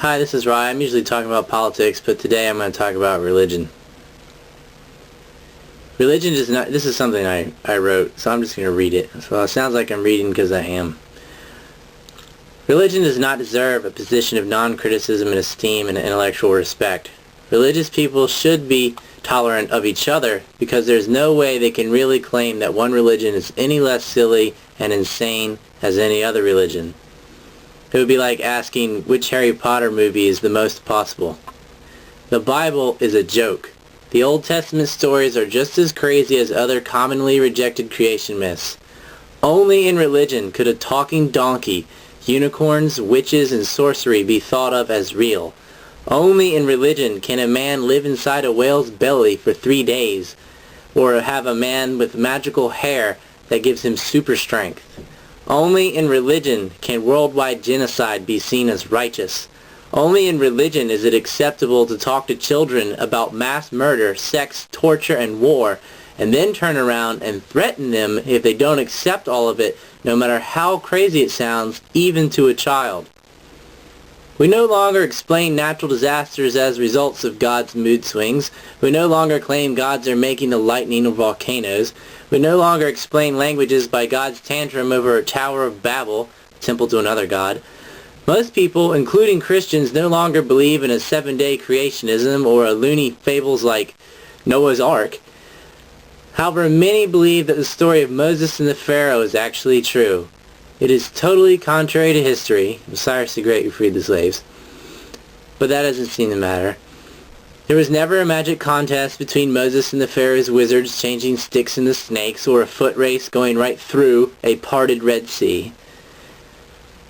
Hi, this is Ryan. I'm usually talking about politics, but today I'm going to talk about religion. Religion is not, this is something I wrote, so I'm just going to read it. So it sounds like I'm reading because I am. Religion does not deserve a position of non-criticism and esteem and intellectual respect. Religious people should be tolerant of each other because there's no way they can really claim that one religion is any less silly and insane as any other religion. It would be like asking which Harry Potter movie is the most possible. The Bible is a joke. The Old Testament stories are just as crazy as other commonly rejected creation myths. Only in religion could a talking donkey, unicorns, witches, and sorcery be thought of as real. Only in religion can a man live inside a whale's belly for 3 days, or have a man with magical hair that gives him super strength. Only in religion can worldwide genocide be seen as righteous. Only in religion is it acceptable to talk to children about mass murder, sex, torture, and war, and then turn around and threaten them if they don't accept all of it, no matter how crazy it sounds, even to a child. We no longer explain natural disasters as results of God's mood swings. We no longer claim gods are making the lightning or volcanoes. We no longer explain languages by God's tantrum over a Tower of Babel, temple to another god. Most people, including Christians, no longer believe in a 7-day creationism or a loony fables like Noah's Ark. However, many believe that the story of Moses and the Pharaoh is actually true. It is totally contrary to history. Cyrus the Great who freed the slaves. But that doesn't seem to matter. There was never a magic contest between Moses and the Pharaoh's wizards changing sticks into snakes, or a foot race going right through a parted Red Sea.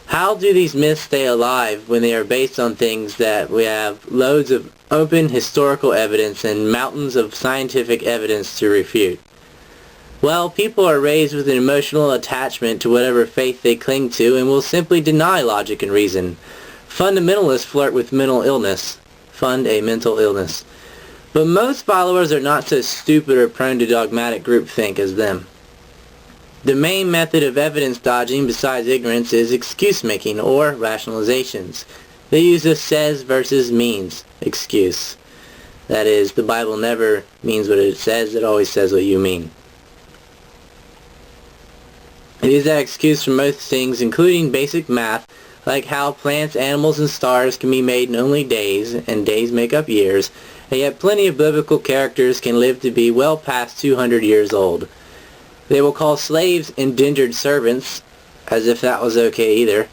How do these myths stay alive when they are based on things that we have loads of open historical evidence and mountains of scientific evidence to refute? Well, people are raised with an emotional attachment to whatever faith they cling to and will simply deny logic and reason. Fundamentalists flirt with mental illness. Fund a mental illness. But most followers are not so stupid or prone to dogmatic groupthink as them. The main method of evidence dodging besides ignorance is excuse-making or rationalizations. They use a says versus means excuse. That is, the Bible never means what it says, it always says what you mean. They use that excuse for most things, including basic math, like how plants, animals, and stars can be made in only days, and days make up years, and yet plenty of biblical characters can live to be well past 200 years old. They will call slaves indentured servants, as if that was okay either,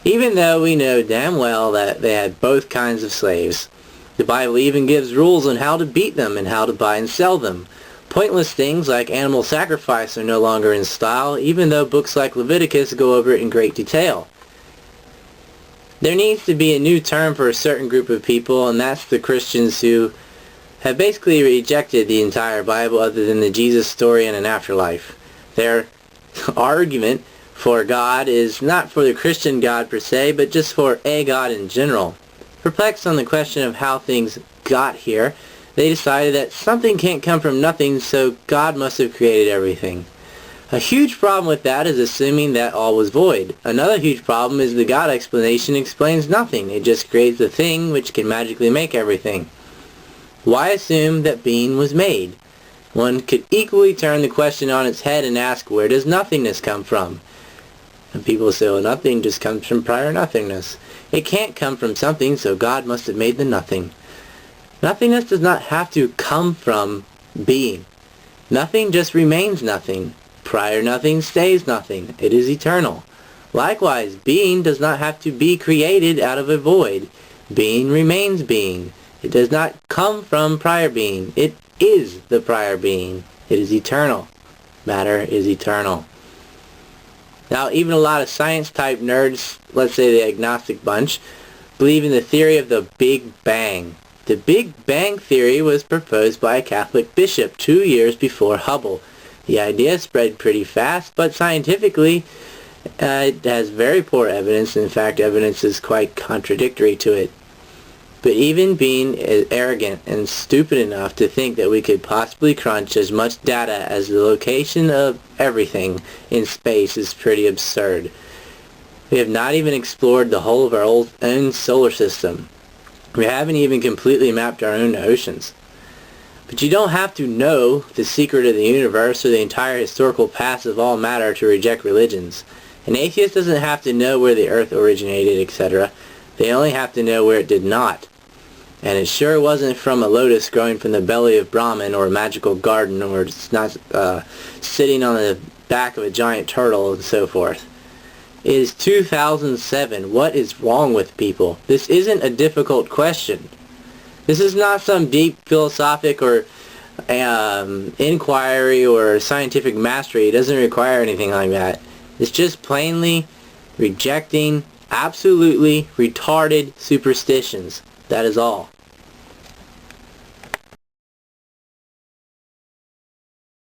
even though we know damn well that they had both kinds of slaves. The Bible even gives rules on how to beat them and how to buy and sell them. Pointless things like animal sacrifice are no longer in style, even though books like Leviticus go over it in great detail. There needs to be a new term for a certain group of people, and that's the Christians who have basically rejected the entire Bible other than the Jesus story and an afterlife. Their argument for God is not for the Christian God per se, but just for a God in general. Perplexed on the question of how things got here, they decided that something can't come from nothing, so God must have created everything. A huge problem with that is assuming that all was void. Another huge problem is the God explanation explains nothing. It just creates a thing which can magically make everything. Why assume that being was made? One could equally turn the question on its head and ask, where does nothingness come from? And people say, well, nothing just comes from prior nothingness. It can't come from something, so God must have made the nothing. Nothingness does not have to come from being. Nothing just remains nothing. Prior nothing stays nothing. It is eternal. Likewise, being does not have to be created out of a void. Being remains being. It does not come from prior being. It is the prior being. It is eternal. Matter is eternal. Now, even a lot of science-type nerds, let's say the agnostic bunch, believe in the theory of the Big Bang. The Big Bang theory was proposed by a Catholic bishop 2 years before Hubble. The idea spread pretty fast, but scientifically it has very poor evidence. In fact, evidence is quite contradictory to it. But even being arrogant and stupid enough to think that we could possibly crunch as much data as the location of everything in space is pretty absurd. We have not even explored the whole of our own solar system. We haven't even completely mapped our own oceans. But you don't have to know the secret of the universe or the entire historical past of all matter to reject religions. An atheist doesn't have to know where the earth originated, etc. They only have to know where it did not. And it sure wasn't from a lotus growing from the belly of Brahman, or a magical garden, or it's not sitting on the back of a giant turtle, and so forth. It is 2007. What is wrong with people? This isn't a difficult question. This is not some deep philosophic or inquiry or scientific mastery. It doesn't require anything like that. It's just plainly rejecting absolutely retarded superstitions. That is all.